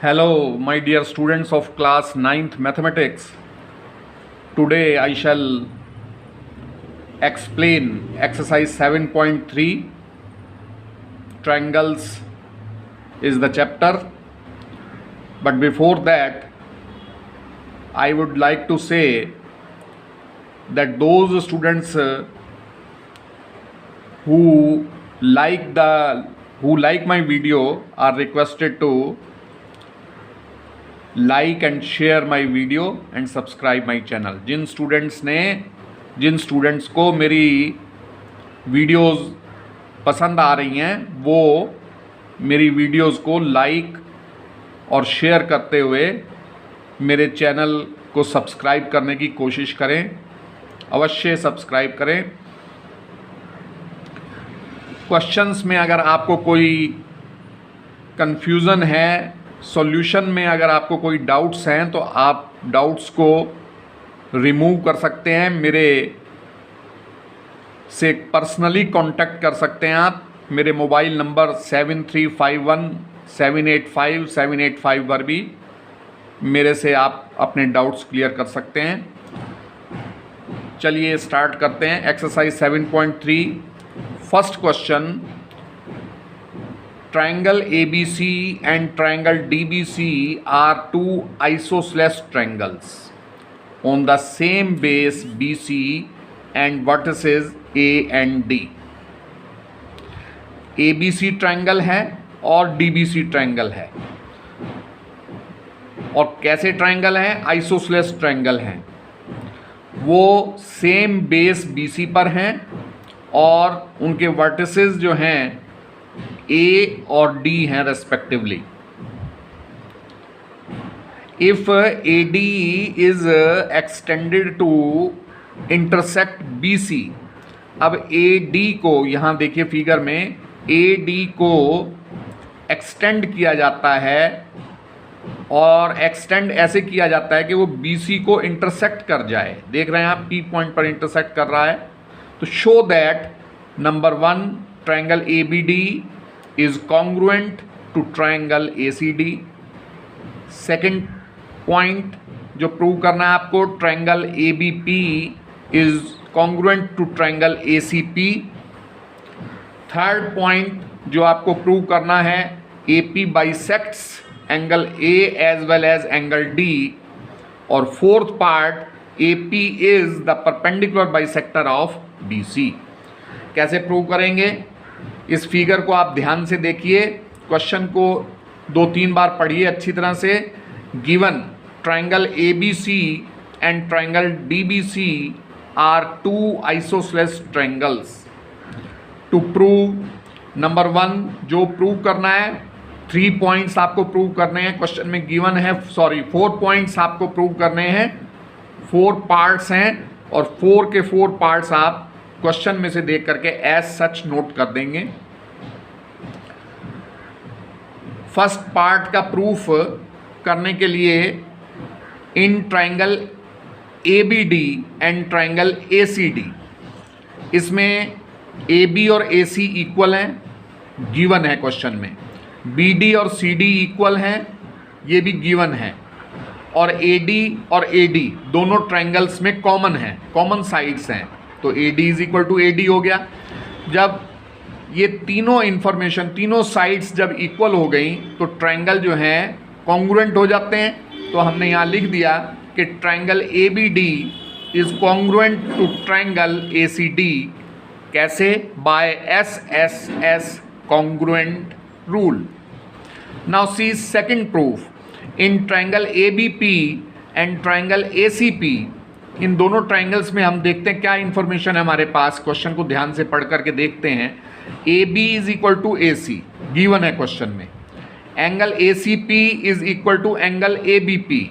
Hello, my dear students of class 9th mathematics. Today I shall explain exercise 7.3. Triangles is the chapter. But before that, I would like to say that those students who like my video are requested to like and share my video and subscribe my channel. जिन students को मेरी videos पसंद आ रही हैं वो मेरी videos को like और शेयर करते हुए मेरे चैनल को सब्सक्राइब करने की कोशिश करें। अवश्य सब्सक्राइब करें। क्वेश्चंस में अगर आपको कोई कन्फ्यूज़न है, सॉल्यूशन में अगर आपको कोई डाउट्स हैं तो आप डाउट्स को रिमूव कर सकते हैं, मेरे से पर्सनली कांटेक्ट कर सकते हैं। आप मेरे मोबाइल नंबर 7351785785 पर भी मेरे से आप अपने डाउट्स क्लियर कर सकते हैं। चलिए स्टार्ट करते हैं। Exercise 7.3 first question, triangle ABC and triangle DBC are two isosceles triangles on the same base BC and vertices A and D। ABC triangle है और DBC ट्रायंगल है। और कैसे ट्रायंगल हैं? आइसोसेलेस ट्रायंगल हैं। वो सेम बेस BC पर हैं और उनके वर्टिसेस जो हैं A और D हैं respectively. If AD is extended to intersect BC, अब AD को यहाँ देखिए फिगर में AD को एक्सटेंड किया जाता है और एक्सटेंड ऐसे किया जाता है कि वो BC को इंटरसेक्ट कर जाए। देख रहे हैं आप, P पॉइंट पर इंटरसेक्ट कर रहा है। तो show that number 1 triangle ABD is congruent to triangle ACD। Second point जो प्रूव करना है आपको, triangle ABP is congruent to triangle ACP। Third point जो आपको प्रूव करना है, AP bisects angle A as well as angle D। और fourth part, AP is the perpendicular bisector of BC। कैसे प्रूव करेंगे? इस फिगर को आप ध्यान से देखिए, क्वेश्चन को 2-3 बार पढ़िए अच्छी तरह से। Given triangle ABC and triangle DBC are two isosceles triangles. To prove, number 1 जो प्रूव करना है, 3 पॉइंट्स आपको प्रूव करने हैं। क्वेश्चन में गिवन है 4 पॉइंट्स आपको प्रूव करने हैं। 4 पार्ट्स हैं और 4 के 4 पार्ट्स आप क्वेश्चन में से देख करके एज सच नोट कर देंगे। फर्स्ट पार्ट का प्रूफ करने के लिए, इन triangle ABD and triangle ACD, इसमें AB और AC इक्वल हैं, गिवन है क्वेश्चन में। BD और CD इक्वल हैं, ये भी गिवन है। और AD और AD दोनों ट्रायंगल्स में कॉमन हैं, कॉमन साइड्स हैं। तो AD is equal to AD हो गया। जब ये तीनों इंफॉर्मेशन, तीनों साइड्स जब इक्वल हो गई तो ट्रायंगल जो हैं कॉन्ग्रुएंट हो जाते हैं। तो हमने यहाँ लिख दिया कि triangle ABD is congruent to triangle ACD। कैसे? By SSS congruent rule. Now see second proof, in triangle ABP and triangle ACP, इन दोनों ट्रायंगल्स में हम देखते हैं क्या इंफॉर्मेशन है हमारे पास। क्वेश्चन को ध्यान से पढ़ करके देखते हैं। AB is equal to AC given है क्वेश्चन में। Angle ACP is equal to angle ABP।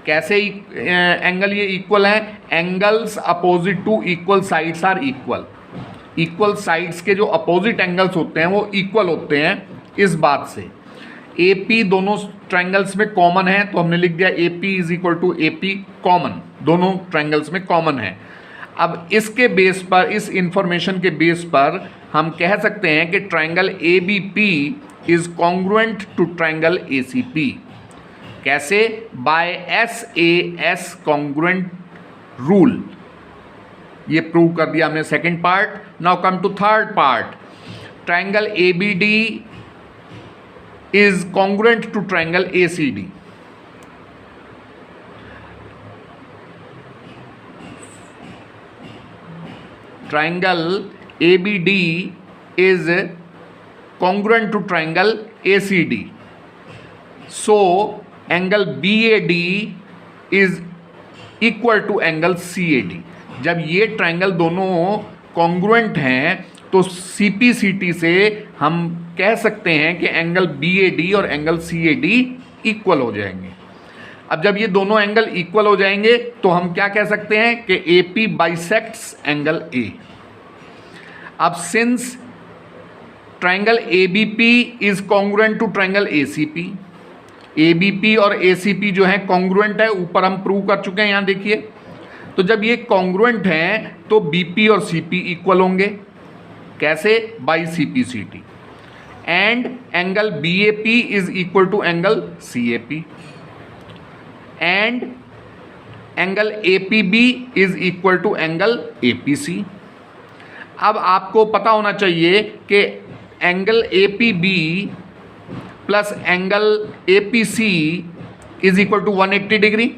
कैसे एंगल ये इक्वल है? Angles opposite to equal sides are equal. Equal sides के जो अपोजिट एंगल्स होते हैं वो इक्वल होते हैं। इस बात से AP दोनों ट्रायंगल्स में कॉमन है, तो हमने लिख दिया AP is equal to AP common, दोनों ट्रायंगल्स में कॉमन है। अब इसके बेस पर, इस इंफॉर्मेशन के बेस पर हम कह सकते हैं कि triangle ABP is congruent to triangle ACP. कैसे? by SAS congruent rule. ये प्रूव कर दिया हमने second part. Now come to third part. Triangle ABD is congruent to triangle ACD. Triangle ABD is congruent to triangle ACD. So angle BAD is equal to angle CAD. जब ये triangle दोनों congruent हैं तो CPCT से हम कह सकते हैं कि एंगल BAD और एंगल CAD इक्वल हो जाएंगे. अब जब ये दोनों एंगल इक्वल हो जाएंगे तो हम क्या कह सकते हैं कि AP बाइसेक्ट्स एंगल A. अब since triangle ABP is congruent to triangle ACP, ABP और ACP जो है कॉन्ग्रुएंट है, ऊपर हम प्रूव कर चुके हैं, यहाँ देखिए. तो जब ये कॉन्ग्रुएंट हैं तो BP और CP इक्वल होंगे. कैसे? By CPCT. And angle BAP is equal to angle CAP and angle APB is equal to angle APC. अब आपको पता होना चाहिए कि angle APB plus angle APC is equal to 180 degree.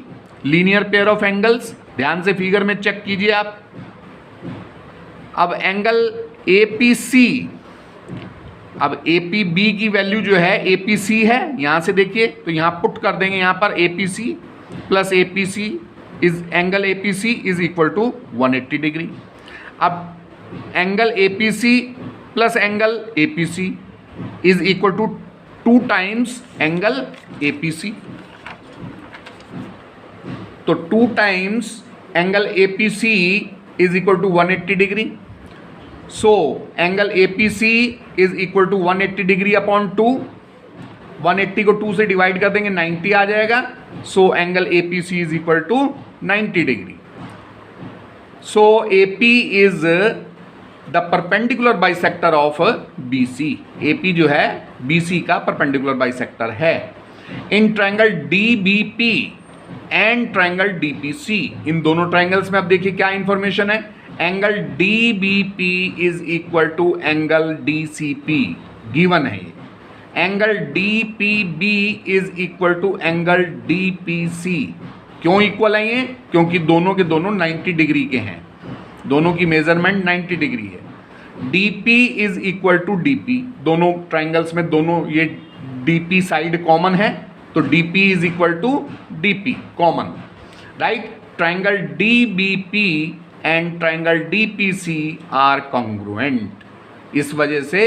Linear pair of angles. ध्यान से figure में check कीजिए आप. अब एंगल APC, अब APB की वैल्यू जो है APC है, यहां से देखिए तो यहां पुट कर देंगे यहां पर APC plus APC is angle APC is equal to 180 degree. अब angle APC plus angle APC is equal to 2 times angle APC. तो 2 times angle APC is equal to 180 degree. So angle APC is equal to 180 degree upon 2. 180 को 2 से divide कर देंगे 90 आ जाएगा. So angle APC is equal to 90 degree. So AP is the perpendicular bisector of BC. AP जो है BC का perpendicular bisector है. In triangle DBP and triangle DPC, इन दोनों ट्राइंगल्स में अब देखिए क्या इंफॉर्मेशन है. Angle DBP is equal to angle DCP given है. Angle DPB is equal to angle DPC. क्यों इक्वल है ये? क्योंकि दोनों के दोनों 90 डिग्री के हैं. दोनों की मेजरमेंट 90 डिग्री है. DP is equal to DP. दोनों ट्राइंगल्स में दोनों ये DP साइड कॉमन है तो DP is equal to DP common, right. Triangle DBP and triangle DPC are congruent. इस वजह से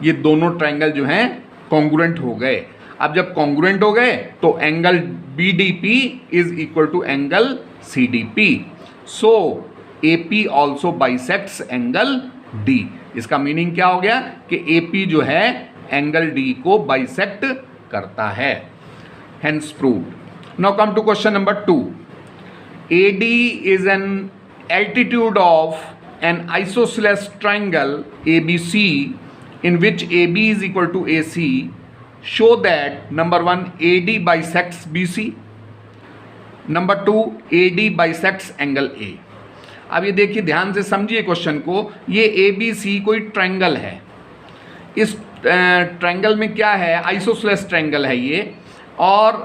ये दोनों ट्राइंगल जो हैं कॉन्ग्रुएंट हो गए. अब जब कॉन्ग्रुएंट हो गए तो angle BDP is equal to angle CDP. So AP also bisects angle D. इसका मीनिंग क्या हो गया कि AP जो है एंगल D को बाइसेक्ट करता है. Hence proved. Now come to question number 2. AD is an altitude of an isosceles triangle ABC in which AB is equal to AC. Show that number 1 AD bisects BC, number 2 AD bisects angle A. अब ये देखिए ध्यान से समझिए question को. ये ABC कोई triangle है. इस ट्रायंगल में क्या है? आइसोसेलेस ट्रायंगल है ये. और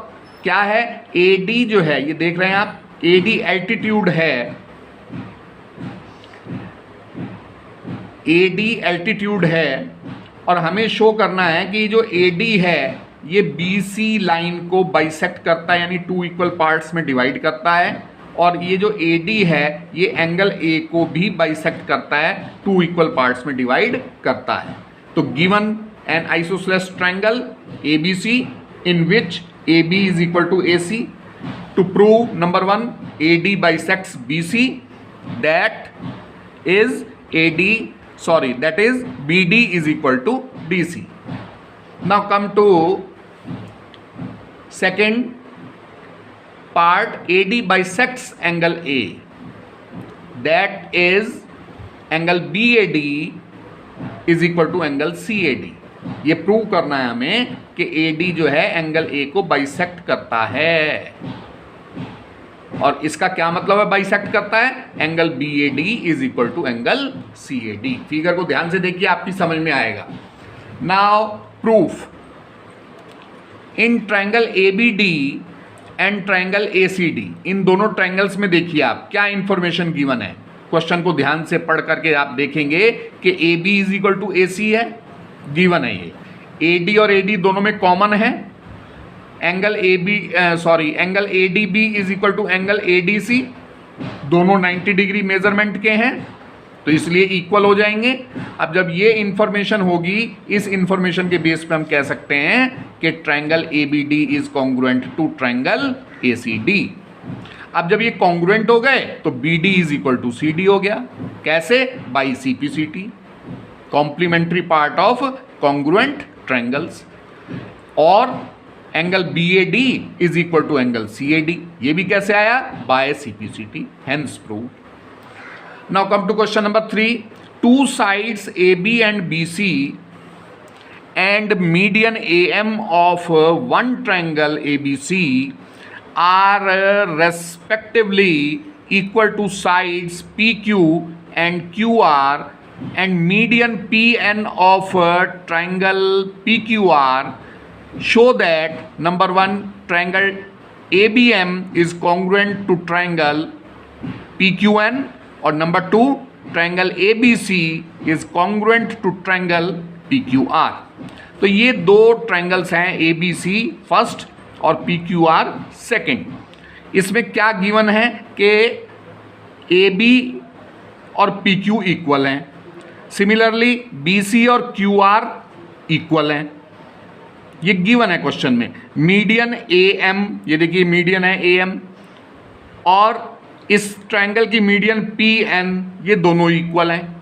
क्या है? AD जो है ये देख रहे हैं आप, AD एल्टीट्यूड है. AD एल्टीट्यूड है और हमें शो करना है कि जो AD है ये BC लाइन को बाइसेक्ट करता है, यानी 2 इक्वल पार्ट्स में डिवाइड करता है. और ये जो AD है ये एंगल A को भी बाइसेक्ट करता है, 2 इक्वल पार्ट्स में डिवाइड करता है. तो given an isosceles triangle ABC in which AB is equal to AC. To prove number 1 AD bisects BC, that is BD is equal to DC. Now come to second part. AD bisects angle A, that is angle BAD is equal to angle CAD. ये prove करना है हमें कि AD जो है angle A को bisect करता है। और इसका क्या मतलब है बाइसेक्ट करता है? Angle BAD is equal to angle CAD। Figure को ध्यान से देखिए, आपकी समझ में आएगा। Now proof in triangle ABD and triangle ACD, इन दोनों ट्रायंगल्स में देखिए आप क्या इंफॉर्मेशन गिवन है। क्वेश्चन को ध्यान से पढ़ करके आप देखेंगे कि AB is equal to AC है, गिवन है ये। AD और AD दोनों में कॉमन है। Angle angle ADB is equal to angle ADC, दोनों 90 डिग्री मेजरमेंट के हैं, तो इसलिए इक्वल हो जाएंगे। अब जब ये इंफॉर्मेशन होगी, इस इंफॉर्मेशन के बेस पे हम कह सकते हैं कि triangle ABD is congruent to triangle ACD। अब जब ये कॉन्ग्रुएंट हो गए तो BD is equal to CD हो गया। कैसे? By CPCT, complementary part of congruent triangles. और angle BAD is equal to angle CAD, ये भी कैसे आया? By CPCT, hence prove. Now come to question number 3. Two sides AB and BC and median AM of one triangle ABC are respectively equal to sides PQ and QR, and median PN of triangle PQR show that number 1 triangle ABM is congruent to triangle PQN, और number 2 triangle ABC is congruent to triangle PQR। तो ये दो triangles हैं, ABC first और PQR second. इसमें क्या given है कि AB और PQ इक्वल हैं, सिमिलरली BC और QR इक्वल हैं, ये गिवन है क्वेश्चन में। मीडियन AM, ये देखिए मीडियन है AM, और इस ट्रायंगल की मीडियन PN, ये दोनों इक्वल हैं।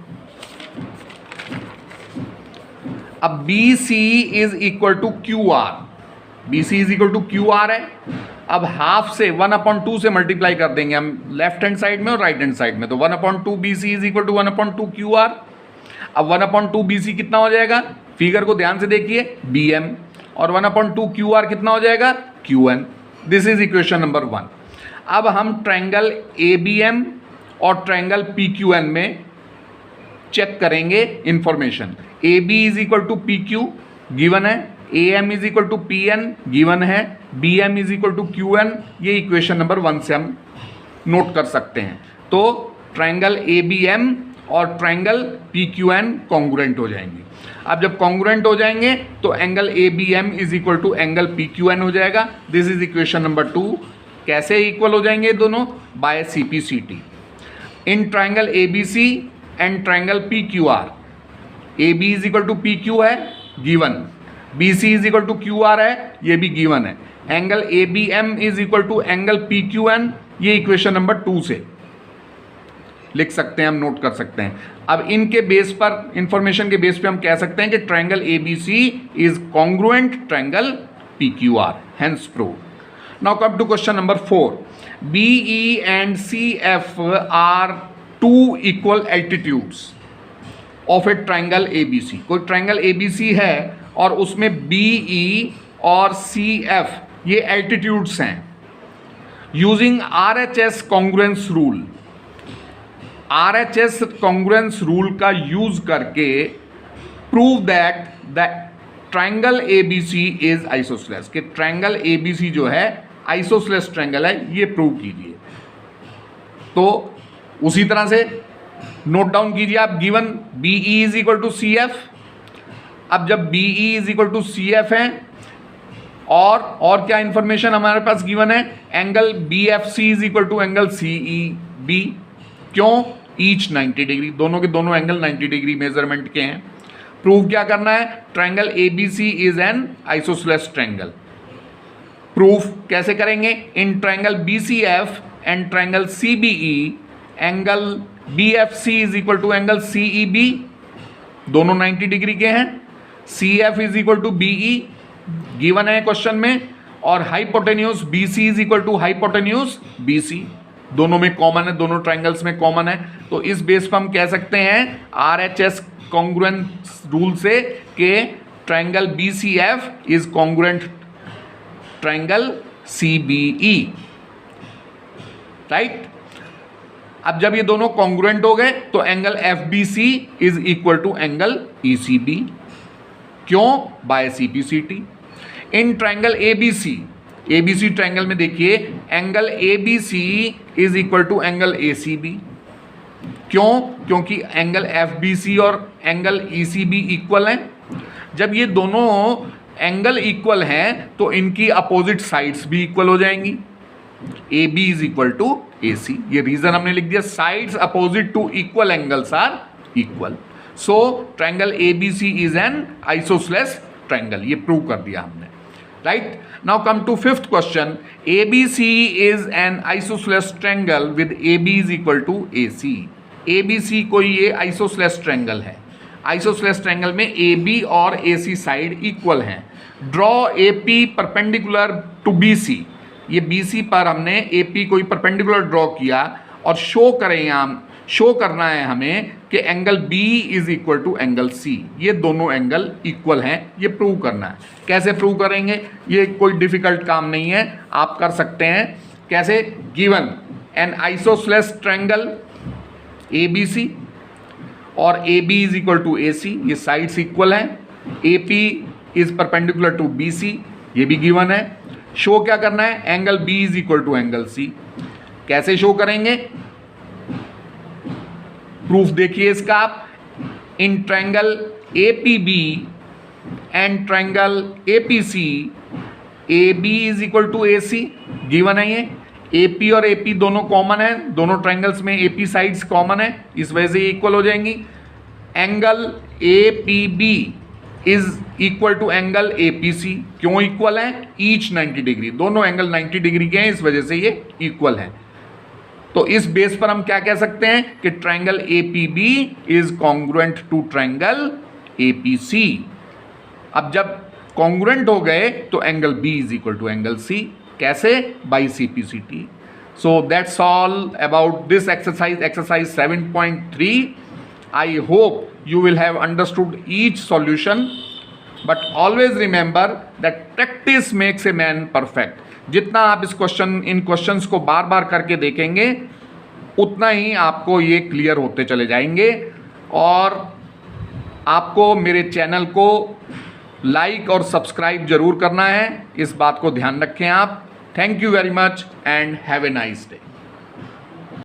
अब BC is equal to QR, BC is equal to QR है। अब हाफ से 1/2 से मल्टीप्लाई कर देंगे हम लेफ्ट हैंड साइड में और राइट हैंड साइड में, तो 1/2 BC is equal to 1/2 QR। अब 1/2 BC कितना हो जाएगा? फिगर को ध्यान से देखिए, BM, और 1/2 QR कितना हो जाएगा? QN। This is equation number 1। अब हम ट्रायंगल ABM और ट्रायंगल PQN में चेक करेंगे information. AB is equal to PQ given है, AM is equal to PN given है, BM is equal to QN, ये इक्वेशन नंबर 1 से हम नोट कर सकते हैं। तो ट्रायंगल ABM और ट्रायंगल PQN कॉन्ग्रुएंट हो जाएंगे। अब जब कॉन्ग्रुएंट हो जाएंगे तो angle ABM is equal to angle PQN हो जाएगा। This is equation number 2। कैसे इक्वल हो जाएंगे दोनों? By CPCT। In triangle ABC and triangle PQR, AB is equal to PQ है given, BC is equal to QR है, ये भी गिवन है। Angle ABM is equal to angle PQN, ये इक्वेशन नंबर 2 से लिख सकते हैं, हम नोट कर सकते हैं। अब इनके बेस पर, इंफॉर्मेशन के बेस पे हम कह सकते हैं कि triangle ABC is congruent triangle PQR, hence prove. Now come to question number 4. BE and CF are two equal altitudes of a triangle ABC. कोई ट्रायंगल ABC है और उसमें BE और CF ये एल्टीट्यूड्स हैं। Using RHS congruence rule, RHS congruence rule का use करके prove that the triangle ABC is isosceles, कि ट्रायंगल ABC जो है आइसोसेलेस ट्रायंगल है, ये प्रूव कीजिए। तो उसी तरह से नोट डाउन कीजिए आप, given BE is equal to CF। अब जब BE is equal to CF है और क्या इंफॉर्मेशन हमारे पास गिवन है? Angle BFC is equal to angle CEB। क्यों? ईच 90 डिग्री, दोनों के दोनों एंगल 90 डिग्री मेजरमेंट के हैं। प्रूव क्या करना है? Triangle ABC is an isosceles triangle. Proof कैसे करेंगे? In triangle BCF and triangle CBE, angle BFC is equal to angle CEB, दोनों 90 डिग्री के हैं। CF is equal to BE given है क्वेश्चन में, और hypotenuse BC is equal to hypotenuse BC, दोनों में कॉमन है, दोनों ट्रायंगल्स में कॉमन है। तो इस बेस पर हम कह सकते हैं RHS कॉन्ग्रुएंस रूल से कि triangle BCF is congruent triangle CBE, right. अब जब ये दोनों कॉन्ग्रुएंट हो गए तो angle FBC is equal to angle ECB, क्यों? By CPCT। In triangle ABC triangle में देखिए angle ABC is equal to angle ACB, क्यों? क्योंकि एंगल FBC और एंगल ECB इक्वल हैं। जब ये दोनों एंगल इक्वल हैं तो इनकी अपोजिट साइड्स भी इक्वल हो जाएंगी। AB is equal to AC, ये रीजन हमने लिख दिया, sides opposite to equal angles are equal, so triangle ABC is an isosceles triangle, ये प्रूव कर दिया हमने, right. Now come to fifth question, ABC is an isosceles triangle with AB is equal to AC। ABC कोई ये isosceles triangle है, isosceles triangle में AB और AC side equal हैं। Draw AP perpendicular to BC, ये BC पर हमने AP कोई परपेंडिकुलर ड्रॉ किया और शो करना है हमें कि angle B is equal to angle C, ये दोनों एंगल इक्वल हैं, ये प्रूव करना है। कैसे प्रूव करेंगे? ये कोई डिफिकल्ट काम नहीं है, आप कर सकते हैं। कैसे? Given an isosceles triangle ABC और AB is equal to AC, ये साइड्स इक्वल हैं। AP is perpendicular to BC, ये भी गिवन है। शो क्या करना है? Angle B is equal to angle C। कैसे शो करेंगे? प्रूफ देखिए इसका आप। In triangle APB and triangle APC AB is equal to AC, given है ये। AP और AP दोनों कॉमन है, दोनों ट्रायंगल्स में AP साइड्स कॉमन है, इस वजह से इक्वल हो जाएंगी। Angle APB is equal to angle APC, क्यों इक्वल है? ईच 90 डिग्री, दोनों एंगल 90 डिग्री के हैं, इस वजह से ये इक्वल है। तो इस बेस पर हम क्या कह सकते हैं कि triangle APB is congruent to triangle APC। अब जब कॉन्ग्रुएंट हो गए तो angle B is equal to angle C, कैसे? By CPCT। So that's all about this exercise 7.3. I hope you will have understood each solution, but always remember that practice makes a man perfect. जितना आप इन questions को बार बार करके देखेंगे उतना ही आपको ये clear होते चले जाएंगे। और आपको मेरे चैनल को लाइक और सब्सक्राइब जरूर करना है, इस बात को ध्यान रखें आप। Thank you very much and have a nice day.